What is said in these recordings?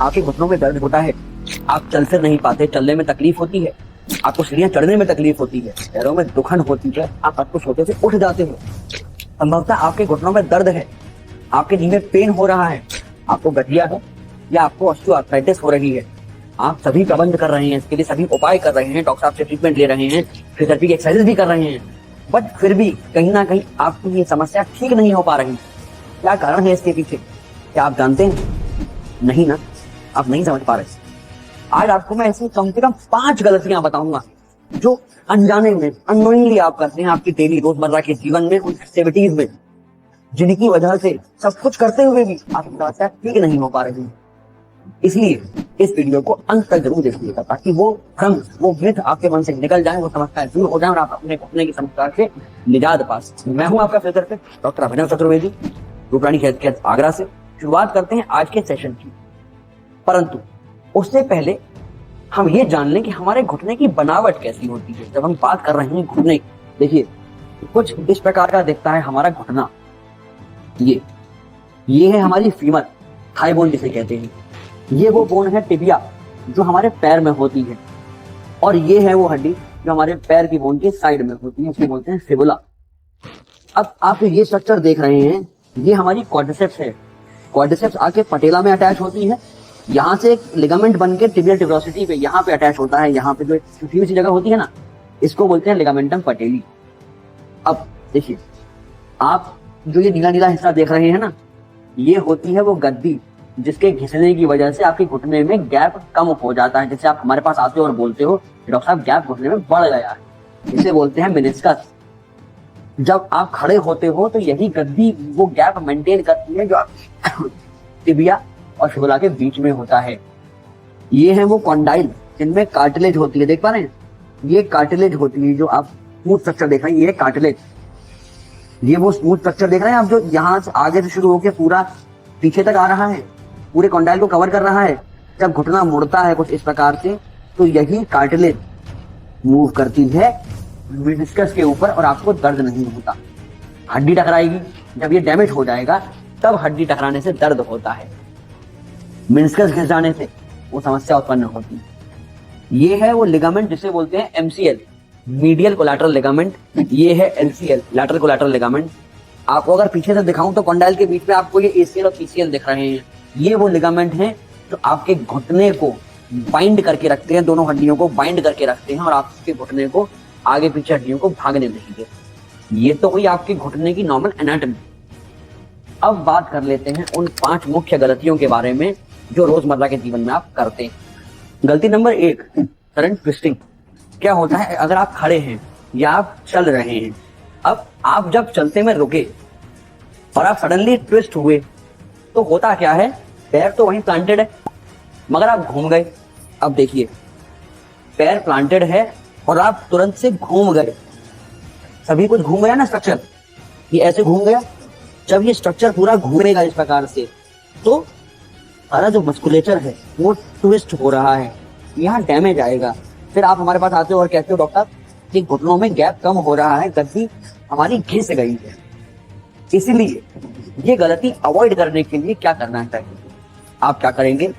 आपके घुटनों में दर्द होता है, आप चल फिर नहीं पाते, चलने में तकलीफ होती है, आपको सीढ़ियां चढ़ने में तकलीफ होती है, पैरों में दुखन होती है, आप रात को सोते से उठ जाते हो, संभवतः आपके घुटनों में दर्द है, आपके नी में पेन हो रहा है, आपको गठिया है या आपको ऑस्टियोआर्थराइटिस हो रही है, आप सभी प्रबंध कर रहे हैं, इसके लिए सभी उपाय कर रहे हैं, डॉक्टर साहब से ट्रीटमेंट ले रहे हैं, फिजियोथेरेपी की एक्सरसाइज भी कर रहे हैं, बट फिर भी कहीं ना कहीं आपकी ये समस्या ठीक नहीं हो पा रही। क्या कारण है इसके पीछे, क्या आप जानते हैं? नहीं ना, आप नहीं समझ पा रहे। आज आपको मैं ऐसी कम से कम 5 गलतियां बताऊंगा जो अनजाने में, अननोइंगली आप करते हैं आपकी डेली रोजमर्रा के जीवन में, उन एक्टिविटीज में, जिनकी वजह से सब कुछ करते हुए भी आपकी समस्या ठीक नहीं हो पा रही। इसलिए इस वीडियो को अंत तक जरूर देखिएगा ताकि वो भ्रम, वो मिथ आपके मन से निकल जाए, वो समस्याएं दूर हो जाए और आप अपने घुटने की समस्या से निजात पा सकें। मैं हूं आपका फिजियोथेरेपिस्ट डॉक्टर अभिनव चतुर्वेदी, रूपरानी हेल्थ केयर आगरा से। शुरुआत करते हैं आज के सेशन की, परंतु उससे पहले हम ये जान लें कि हमारे घुटने की बनावट कैसी होती है। जब हम बात कर रहे हैं घुटने, देखिए कुछ इस प्रकार का दिखता है हमारा घुटना। ये है हमारी फीमर, थाई बोन जिसे कहते हैं। ये वो बोन है टिबिया जो हमारे पैर में होती है, और ये है वो हड्डी जो हमारे पैर की बोन के साइड में होती है, इसे बोलते हैं फिबुला। अब आप ये स्ट्रक्चर देख रहे हैं, ये हमारी क्वाड्रिसेप्स है। क्वाड्रिसेप्स आके पटेला में अटैच होती है, यहाँ से एक लिगामेंट बन के टिबिया ट्यूबरोसिटी पे यहाँ पे अटैच होता है। यहाँ पे जो छुटी सी जगह होती है ना, इसको बोलते हैं लिगामेंटम पटेली। अब देखिए, आप जो ये नीला नीला हिस्सा देख रहे हैं ना, ये होती है वो गद्दी जिसके घिसने की वजह से आपके घुटने में गैप कम हो जाता है। जैसे आप हमारे पास आते हो और बोलते हो डॉक्टर साहब गैप घुटने में बढ़ गया है, इसे बोलते हैं मेनिस्कस। जब आप खड़े होते हो तो यही गद्दी वो गैप मेंटेन करती है जो आप टिबिया और फिबुला के बीच में होता है। ये है वो कॉन्डाइल जिनमें कार्टिलेज होती है, देख पा रहे हैं? ये कार्टिलेज होती है जो आप स्मूथ स्ट्रक्चर देख रहे हैं, ये कार्टिलेज। ये वो स्मूथ स्ट्रक्चर देख रहे हैं आप जो यहाँ से आगे से शुरू होकर पूरा पीछे तक आ रहा है, पूरे कॉन्डाइल को कवर कर रहा है। जब घुटना मुड़ता है कुछ इस प्रकार से तो यही कार्टिलेज मूव करती है मेनिस्कस के ऊपर और आपको दर्द नहीं होता। हड्डी टकराएगी, जब ये डैमेज हो जाएगा तब हड्डी टकराने से दर्द होता है, मेनिस्कस घिस जाने से वो समस्या उत्पन्न होती है। ये है वो लिगामेंट जिसे बोलते हैं एमसीएल, मीडियल कोलैटरल लिगामेंट। ये है एलसीएल, लैटरल कोलैटरल लिगामेंट। आपको अगर पीछे से दिखाऊं तो कॉन्डाइल के बीच में आपको ये एसीएल और पीसीएल दिख रहे हैं। ये वो लिगामेंट हैं जो आपके घुटने को बाइंड करके रखते हैं, दोनों हड्डियों को बाइंड करके रखते हैं और आपके घुटने को आगे पीछे हड्डियों को भागने नहीं देते। ये तो हुई आपके घुटने की नॉर्मल एनाटॉमी। अब बात कर लेते हैं उन 5 मुख्य गलतियों के बारे में जो रोजमर्रा के जीवन में आप करते हैं। गलती नंबर 1, सडन ट्विस्टिंग। क्या होता है, अगर आप खड़े हैं या आप चल रहे हैं, अब आप जब चलते में रुके और आप सडनली ट्विस्ट हुए तो होता क्या है, पैर तो वहीं प्लांटेड है मगर आप घूम गए। अब देखिए, पैर प्लांटेड है और आप तुरंत से घूम गए, सभी कुछ घूम गया ना स्ट्रक्चर, ये ऐसे घूम गया। जब ये स्ट्रक्चर पूरा घूमेगा इस प्रकार से तो सारा जो मस्कुलेचर है वो ट्विस्ट हो रहा है, यहाँ डैमेज आएगा। फिर आप हमारे पास आते हो और कहते हो डॉक्टर कि घुटनों में गैप कम हो रहा है, गद्दी हमारी घिस गई है। इसीलिए ये गलती अवॉइड करने के लिए क्या करना चाहिए, आप क्या करेंगे,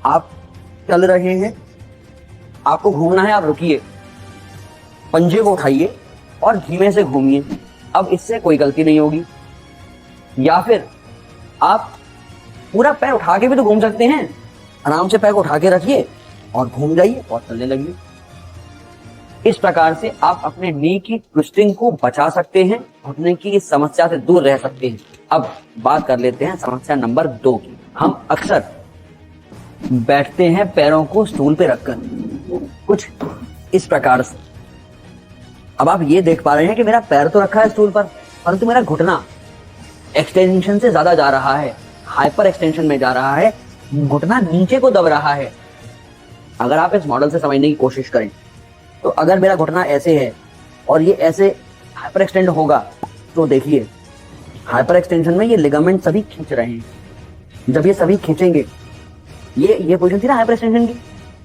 आप चल रहे हैं, आपको घूमना है, आप रुकिए, पंजे को उठाइए और धीमे से घूमिए। अब इससे कोई गलती नहीं होगी। या फिर आप पूरा पैर उठा के भी तो घूम सकते हैं, आराम से पैर को उठा के रखिए और घूम जाइए और चलने लगिए। इस प्रकार से आप अपने नी की ट्विस्टिंग को बचा सकते हैं, घुटने की इस समस्या से दूर रह सकते हैं। अब बात कर लेते हैं समस्या नंबर 2 की। हम अक्सर बैठते हैं पैरों को स्टूल पे रखकर, कुछ इस प्रकार से। अब आप ये देख पा रहे हैं कि मेरा पैर तो रखा है स्टूल पर, परंतु मेरा घुटना एक्सटेंशन से ज्यादा जा रहा है, हाइपर एक्सटेंशन में जा रहा है, घुटना नीचे को दब रहा है। अगर आप इस मॉडल से समझने की कोशिश करें तो अगर मेरा घुटना ऐसे है और ये ऐसे हाइपर एक्सटेंड होगा तो देखिए, हाइपर एक्सटेंशन में ये लिगामेंट सभी खींच रहे हैं। जब ये सभी खींचेंगे, ये पोजीशन थी ना हाइपर एक्सटेंशन की,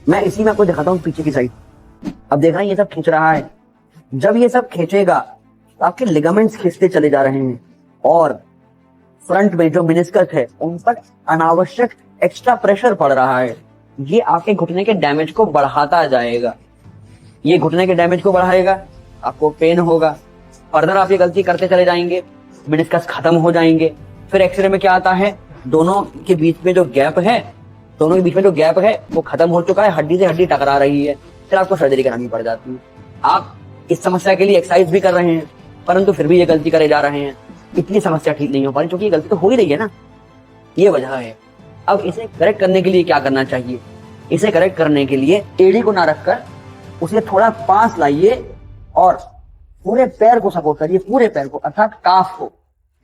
मैं इसी में आपको दिखाता हूँ पीछे की साइड। अब देख रहे हैं ये सब खींच रहा है। जब ये सब खींचेगा तो आपके लिगामेंट्स खींचते चले जा रहे हैं और फ्रंट में जो मेनिस्कस है उन पर अनावश्यक एक्स्ट्रा प्रेशर पड़ रहा है, ये आपके घुटने के डैमेज को बढ़ाता जाएगा। ये घुटने के डैमेज को बढ़ाएगा, आपको पेन होगा। फर्दर आप ये गलती करते चले जाएंगे, मेनिस्कस खत्म हो जाएंगे। फिर एक्सरे में क्या आता है, दोनों के बीच में जो गैप है वो खत्म हो चुका है, हड्डी से हड्डी टकरा रही है, फिर आपको सर्जरी करानी पड़ जाती है। आप इस समस्या के लिए एक्सरसाइज भी कर रहे हैं, परंतु फिर भी ये गलती करे जा रहे हैं, इतनी समस्या ठीक नहीं हो पा रही, क्योंकि ये गलती तो हो ही रही है ना, ये वजह है। अब इसे करेक्ट करने के लिए क्या करना चाहिए, इसे करेक्ट करने के लिए एड़ी को ना रखकर उसे थोड़ा पास लाइए और पूरे पैर को सपोर्ट करिए, पूरे पैर को अर्थात काफ को,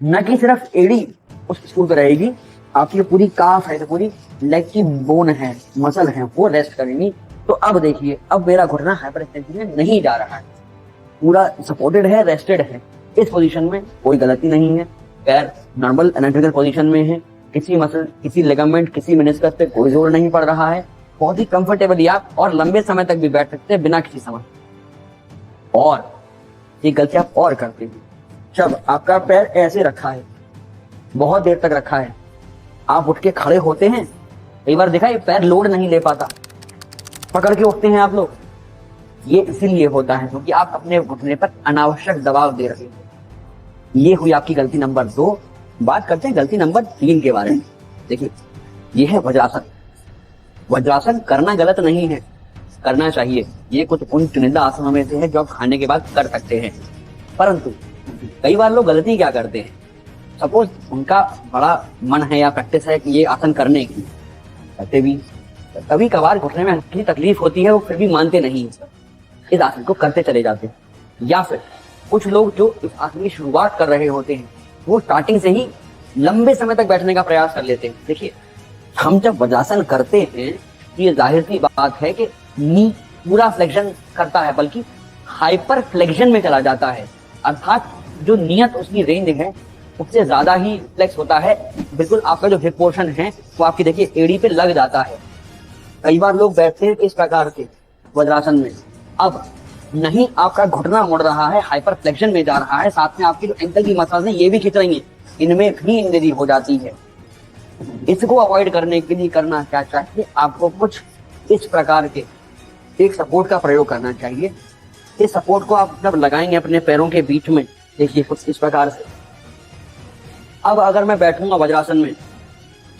न कि सिर्फ एड़ी उस स्टूल पे रहेगी, आपकी पूरी काफ है, तो पूरी लेग की बोन है, मसल है, वो रेस्ट करेंगी। तो अब देखिए, अब मेरा घुटना हाइपरएक्सटेंशन में नहीं जा रहा है, पूरा सपोर्टेड है, रेस्टेड है। इस पोजीशन में कोई गलती नहीं है, पैर नॉर्मल एनाटॉमिकल पोजीशन में है, किसी मसल, किसी लिगामेंट, किसी मेनिस्कस पे कोई जोर नहीं पड़ रहा है, बहुत ही कंफर्टेबली आप और लंबे समय तक भी बैठ सकते हैं बिना किसी समस्या। और ये गलती आप और करते हैं, जब आपका पैर ऐसे रखा है, बहुत देर तक रखा है, आप उठ के खड़े होते हैं, कई बार देखा ये पैर लोड नहीं ले पाता, पकड़ के उठते हैं आप लोग, ये इसीलिए होता है क्योंकि आप अपने घुटने पर अनावश्यक दबाव दे रहे हैं। ये हुई आपकी गलती नंबर 2। बात करते हैं गलती नंबर 3 के बारे में। देखिए, ये है वज्रासन। वज्रासन करना गलत नहीं है, करना चाहिए, ये कुछ उन चुनिंदा आसनों में से है जो आप खाने के बाद कर सकते हैं। परंतु कई बार लोग गलती क्या करते हैं, सपोज उनका बड़ा मन है या प्रैक्टिस है कि ये आसन करने की, करते भी, कभी कभार घुटने में हल्की तकलीफ होती है, वो फिर भी मानते नहीं, इस आसन को करते चले जाते हैं। या फिर कुछ लोग जो इस आसन की शुरुआत कर रहे होते हैं, वो स्टार्टिंग से ही लंबे समय तक बैठने का प्रयास कर लेते हैं। देखिए, हम जब वज्रासन करते हैं, ये जाहिर सी बात है कि नी पूरा फ्लेक्शन करता है, बल्कि हाइपर फ्लेक्शन में चला जाता है, अर्थात जो नियत उसकी रेंज है उससे ज्यादा ही फ्लेक्स होता है। बिल्कुल आपका जो हिप पोर्शन है वो आपकी देखिए एड़ी पे लग जाता है। कई बार लोग बैठते हैं इस प्रकार के वज्रासन में, अब नहीं आपका घुटना मुड़ रहा है, हाइपर फ्लेक्शन में जा रहा है, साथ में आपकी जो एंकल की मसल्स हैं ये भी खिंच रही हैं, इनमें भी इंजरी हो जाती है। इसको अवॉइड करने के लिए करना क्या चाहिए, आपको कुछ इस प्रकार के एक सपोर्ट का प्रयोग करना चाहिए। इस सपोर्ट को आप जब लगाएंगे अपने पैरों के बीच में, देखिए कुछ इस प्रकार से। अब अगर मैं बैठूंगा वज्रासन में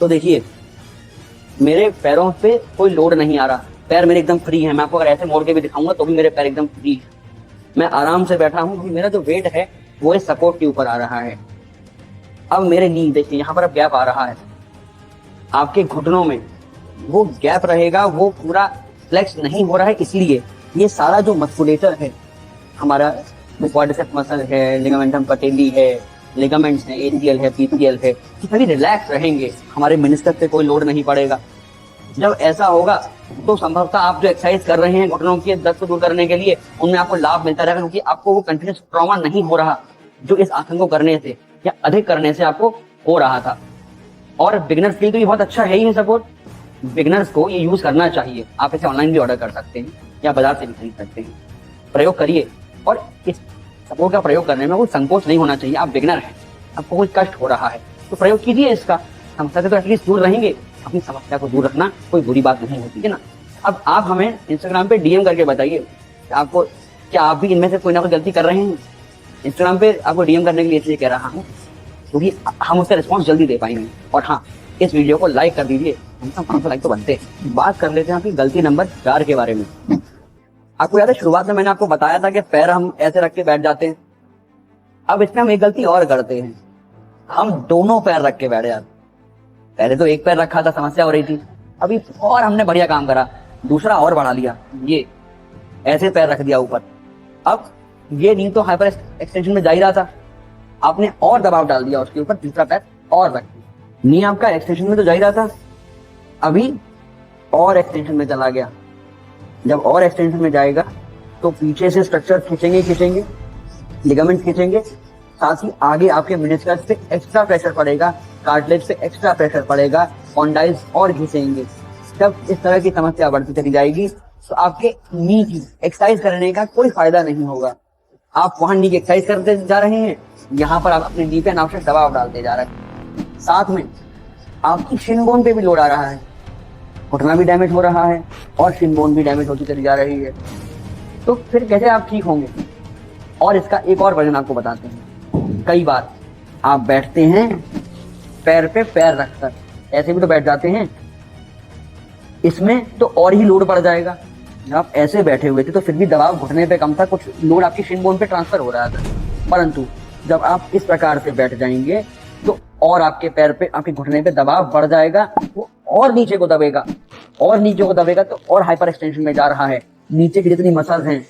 तो देखिए मेरे पैरों पे कोई लोड नहीं आ रहा, पैर मेरे एकदम फ्री है। मैं आपको अगर ऐसे मोड़ के भी दिखाऊंगा तो भी मेरे पैर एकदम फ्री है, मैं आराम से बैठा हूं, क्योंकि मेरा जो वेट है वो इस सपोर्ट के ऊपर आ रहा है। अब मेरे नी देखिए यहाँ पर अब गैप आ रहा है, आपके घुटनों में वो गैप रहेगा, वो पूरा फ्लेक्स नहीं हो रहा है, इसलिए ये सारा जो मस्कुलेटर है, हमारा क्वाड्रिसेप्स मसल है, लिगामेंटम पटेली है, लिगामेंट्स है, एसीएल है, पीसीएल है, ये सभी रिलैक्स रहेंगे, हमारे मेनिस्कस पे कोई लोड नहीं पड़ेगा। जब ऐसा होगा तो संभवतः आप जो एक्सरसाइज कर रहे हैं घुटनों की दर्द को दूर करने के लिए, उनमें आपको लाभ मिलता रहेगा, क्योंकि आपको वो कंटिन्यूस ट्रॉमा नहीं हो रहा जो इस आसन को करने से या अधिक करने से आपको हो रहा था। और बिगिनर्स के लिए तो ये बहुत अच्छा है ही है सपोर्ट, बिगिनर्स को ये यूज करना चाहिए। आप इसे ऑनलाइन भी ऑर्डर कर सकते हैं या बाजार से भी खरीद सकते हैं, प्रयोग करिए। और इस सपोर्ट का प्रयोग करने में कोई संकोच नहीं होना चाहिए। आप बिगिनर हैं, आपको कोई कष्ट हो रहा है तो प्रयोग कीजिए इसका, समस्या से तो एटलीस्ट दूर रहेंगे। अपनी समस्या को दूर रखना कोई बुरी बात नहीं होती है ना। अब आप हमें इंस्टाग्राम पे डीएम करके बताइए आपको, क्या आप भी इनमें से कोई ना कोई गलती कर रहे हैं। इंस्टाग्राम पे आपको डीएम करने के लिए इसलिए कह रहा हूँ क्योंकि हम उसका रिस्पॉन्स जल्दी दे पाएंगे। और हाँ, इस वीडियो को लाइक कर दीजिए, हम सब 500 लाइक तो बनते हैं। बात कर लेते हैं आपकी गलती नंबर 4 के बारे में। आपको याद है शुरुआत में मैंने आपको बताया था कि पैर हम ऐसे रख के बैठ जाते हैं। अब इसमें हम एक गलती और करते हैं, हम दोनों पैर रख के बैठ जाते। पहले तो एक पैर रखा था, समस्या हो रही थी, अभी और हमने बढ़िया काम करा, दूसरा और बढ़ा लिया, ये ऐसे पैर रख दिया ऊपर। अब ये नी तो हाइपर एक्सटेंशन में जा ही रहा था, आपने और दबाव डाल दिया उसके ऊपर, तीसरा पैर और रख दिया। नी आपका एक्सटेंशन में तो जा ही रहा था, अभी और एक्सटेंशन में चला गया। जब और एक्सटेंशन में जाएगा तो पीछे से स्ट्रक्चर खींचेंगे, लिगामेंट खींचेंगे, साथ ही आगे आपके मेनिस्कस पे एक्स्ट्रा प्रेशर पड़ेगा, कार्टिलेज पे एक्स्ट्रा प्रेशर पड़ेगा, कॉन्डाइल्स और घिसेंगे। जब इस तरह की समस्या बढ़ती चली जाएगी तो आपके नी की एक्सरसाइज करने का कोई फायदा नहीं होगा। आप वहां नी की एक्सरसाइज करते जा रहे हैं, यहाँ पर आप अपने नी पे अनावश्यक दबाव डालते जा रहे हैं। साथ में आपकी शिन बोन पे भी लोड आ रहा है, घुटना भी डैमेज हो रहा है और शिन बोन भी डैमेज होती चली जा रही है, तो फिर कैसे आप ठीक होंगे? और इसका एक और वर्जन आपको बताते हैं। कई बार आप बैठते हैं पैर पे पैर रखकर, ऐसे भी तो बैठ जाते हैं, इसमें तो और ही लोड बढ़ जाएगा। जब आप ऐसे बैठे हुए थे तो फिर भी दबाव घुटने पे कम था, कुछ लोड आपकी शिन बोन पे ट्रांसफर हो रहा था, परंतु जब आप इस प्रकार से बैठ जाएंगे तो और आपके पैर पे, आपके घुटने पे दबाव बढ़ जाएगा, वो और नीचे को दबेगा, और नीचे को दबेगा तो और हाइपर एक्सटेंशन में जा रहा है। नीचे की जितनी मसल्स हैं,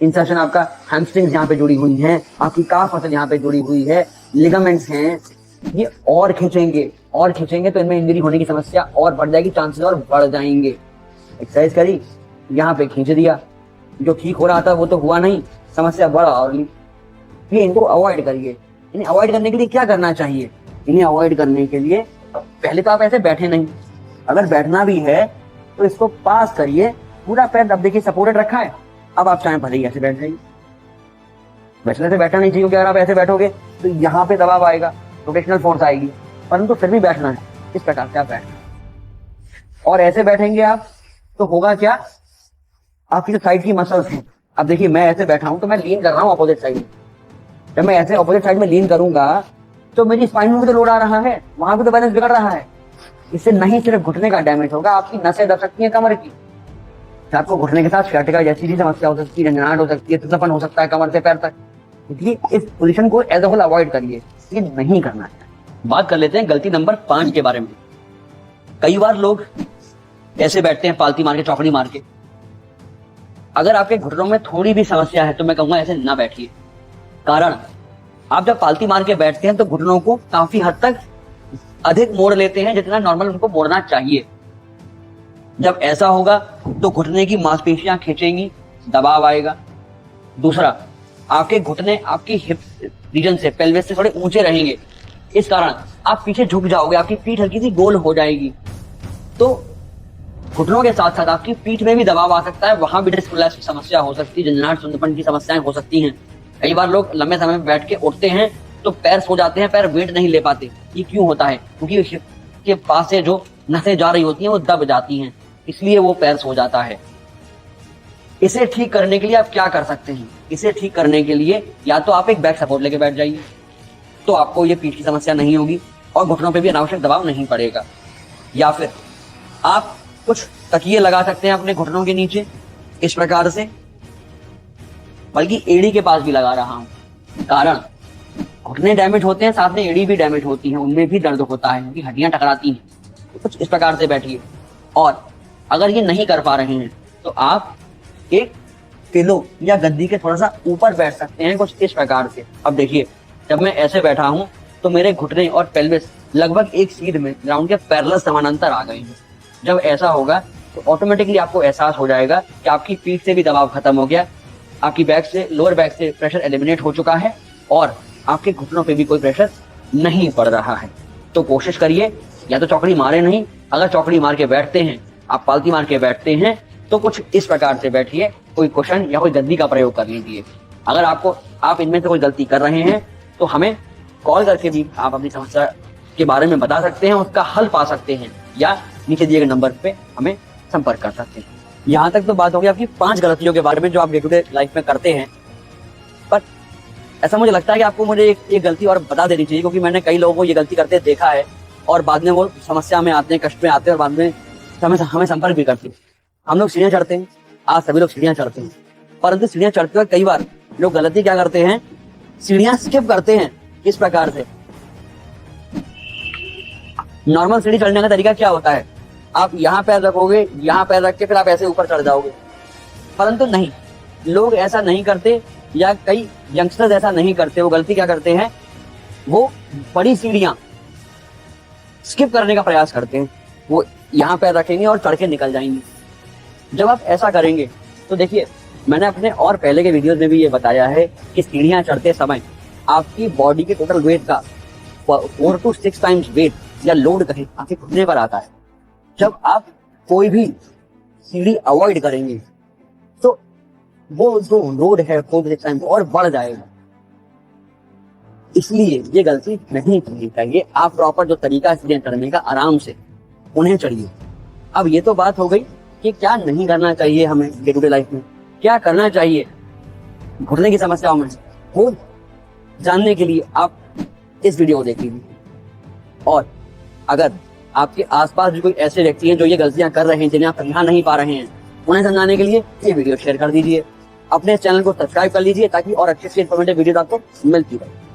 इंसर्शन आपका हैमस्ट्रिंग्स यहाँ पे जुड़ी हुई हैं, आपकी काफ मसल यहाँ पे जुड़ी हुई है, लिगामेंट्स हैं, ये और खींचेंगे तो इनमें इंजरी होने की समस्या और बढ़ जाएगी, चांसेस और बढ़ जाएंगे। एक्सरसाइज करी, यहाँ पे खींच दिया, जो ठीक हो रहा था वो तो हुआ नहीं, समस्या बढ़ा और ली। ये इनको अवॉइड करिए। इन्हें अवॉइड करने के लिए क्या करना चाहिए? इन्हें अवॉइड करने के लिए पहले तो आप ऐसे बैठे नहीं, अगर बैठना भी है तो इसको पास करिए, पूरा पैर अब देखिए सपोर्टेड रखा है, अब आप चाहें भले ही ऐसे बैठ जाइए। वैसे से बैठना नहीं चाहिए, क्योंकि अगर आप ऐसे बैठोगे तो यहाँ पे दबाव आएगा, रोटेशनल फोर्स आएगी, परंतु फिर भी बैठना है, इस प्रकार से आप बैठना। और ऐसे बैठेंगे आप तो होगा क्या, आपकी जो साइड की मसल्स हैं, अब देखिए मैं ऐसे बैठा हूं तो मैं लीन कर रहा हूं अपोजिट साइड में, जब मैं ऐसे अपोजिट साइड में लीन करूंगा तो मेरी स्पाइन में भी तो लोड आ रहा है, वहां भी तो बैलेंस बिगड़ रहा है। इससे नहीं सिर्फ घुटने का डैमेज होगा, आपकी नसें दब सकती हैं कमर की, आपको घुटने के साथ शर्टिका जैसी भी समस्या हो सकती है, झंझनाहट हो सकती है, तुतलापन हो सकता है कमर से पैर तक। इसलिए इस पोजीशन को एज अ होल अवॉइड करिए, ये नहीं करना है। बात कर लेते हैं गलती नंबर 5 के बारे में। कई बार लोग ऐसे बैठते हैं पालती मार के, चौकड़ी मार के। अगर आपके घुटनों में थोड़ी भी समस्या है तो मैं कहूंगा ऐसे ना बैठिए। कारण, आप जब पालती मार के बैठते हैं तो घुटनों को काफी हद तक अधिक मोड़ लेते हैं जितना नॉर्मल उनको मोड़ना चाहिए। जब ऐसा होगा तो घुटने की मांसपेशियां खींचेंगी, दबाव आएगा। दूसरा, आपके घुटने आपकी हिप रीजन से, पेल्विस से थोड़े ऊंचे रहेंगे, इस कारण आप पीछे झुक जाओगे, आपकी पीठ हल्की सी गोल हो जाएगी, तो घुटनों के साथ साथ आपकी पीठ में भी दबाव आ सकता है, वहां भी डिस्क प्रोलैप्स की समस्या हो सकती है, झंझनाहट सुंदरपन की समस्याएं हो सकती हैं। कई बार लोग लंबे समय में बैठ के उठते हैं तो पैर सो जाते हैं, पैर वेट नहीं ले पाते। ये क्यों होता है? क्योंकि हिप के पास से जो नसें जा रही होती हैं वो दब जाती हैं, इसलिए वो पैर सो जाता है। इसे ठीक करने के लिए आप क्या कर सकते हैं? इसे ठीक करने के लिए या तो आप एक बैक सपोर्ट लेके बैठ जाइए, तो आपको ये पीठ की समस्या नहीं होगी और घुटनों पे भी अनावश्यक दबाव नहीं पड़ेगा। या फिर आप कुछ तकिए लगा सकते हैं अपने घुटनों के नीचे, इस प्रकार से, बल्कि एड़ी के पास भी लगा रहा हूं। कारण, घुटने डैमेज होते हैं, साथ में एड़ी भी डैमेज होती है, उनमें भी दर्द होता है क्योंकि हड्डियां टकराती हैं। तो कुछ इस प्रकार से बैठिए। और अगर ये नहीं कर पा रहे हैं तो आप एक पिलो या गद्दी के थोड़ा सा ऊपर बैठ सकते हैं, कुछ इस प्रकार से। अब देखिए, जब मैं ऐसे बैठा हूं तो मेरे घुटने और पेल्विस लगभग एक सीध में ग्राउंड के पैरेलल समानांतर आ गए हैं। जब ऐसा होगा तो ऑटोमेटिकली आपको एहसास हो जाएगा कि आपकी पीठ से भी दबाव खत्म हो गया, आपकी बैक से, लोअर बैक से प्रेशर एलिमिनेट हो चुका है और आपके घुटनों पे भी कोई प्रेशर नहीं पड़ रहा है। तो कोशिश करिए, या तो चौकड़ी मारे नहीं, अगर चौकड़ी मार के बैठते हैं, आप पालती मार के बैठते हैं, तो कुछ इस प्रकार से बैठिए, कोई कुशन या कोई गद्दी का प्रयोग कर लीजिए। अगर आप इनमें से कोई गलती कर रहे हैं तो हमें कॉल करके भी आप अपनी समस्या के बारे में बता सकते हैं, उसका हल पा सकते हैं, या नीचे दिए गए नंबर पे हमें संपर्क कर सकते हैं। यहाँ तक तो बात होगी आपकी 5 गलतियों के बारे में जो आप डे टू डे लाइफ में करते हैं, पर ऐसा मुझे लगता है कि आपको मुझे एक गलती और बता देनी चाहिए, क्योंकि मैंने कई लोगों को ये गलती करते देखा है और बाद में वो समस्या में आते हैं, कष्ट में आते हैं और बाद में हमें संपर्क भी करते हैं। हम लोग सीढ़ियां चढ़ते हैं, आज सभी लोग सीढ़ियां चढ़ते हैं, परंतु सीढ़ियां चढ़ते हुए कई बार लोग गलती क्या करते हैं, सीढ़ियां स्किप करते हैं। इस प्रकार से नॉर्मल सीढ़ी चढ़ने का तरीका क्या होता है, आप यहाँ पैर रखोगे, यहाँ पैर रख के फिर आप ऐसे ऊपर चढ़ जाओगे, परंतु नहीं, लोग ऐसा नहीं करते, या कई यंगस्टर्स ऐसा नहीं करते। वो गलती क्या करते हैं, वो बड़ी सीढ़ियां स्किप करने का प्रयास करते हैं, वो यहाँ पैर रखेंगे और चढ़ के निकल जाएंगे। जब आप ऐसा करेंगे तो देखिए, मैंने अपने और पहले के वीडियोस में भी ये बताया है कि सीढ़ियां चढ़ते समय आपकी बॉडी के टोटल वेट का 4 to 6 टाइम्स वेट या लोड कहें आपके घुटने पर आता है। जब आप कोई भी सीढ़ी अवॉइड करेंगे तो वो जो लोड है 4 to 6 टाइम्स और बढ़ जाएगा। इसलिए ये गलती नहीं करनी चाहिए। आप प्रॉपर जो तरीका एक्सीडेंट करने का आराम से उन्हें चढ़िए। अब ये तो बात हो गई कि क्या नहीं करना चाहिए हमें डे टू डे लाइफ में, क्या करना चाहिए घुटने की समस्याओं में, वो जानने के लिए आप इस वीडियो को देख लीजिए। और अगर आपके आसपास भी कोई ऐसे व्यक्ति हैं जो ये गलतियां कर रहे हैं, जिन्हें आप समझा नहीं पा रहे हैं, उन्हें समझाने के लिए ये वीडियो शेयर कर दीजिए। अपने चैनल को सब्सक्राइब कर लीजिए ताकि और अच्छे से इन्फॉर्मेटिव वीडियो आपको मिलती रहे।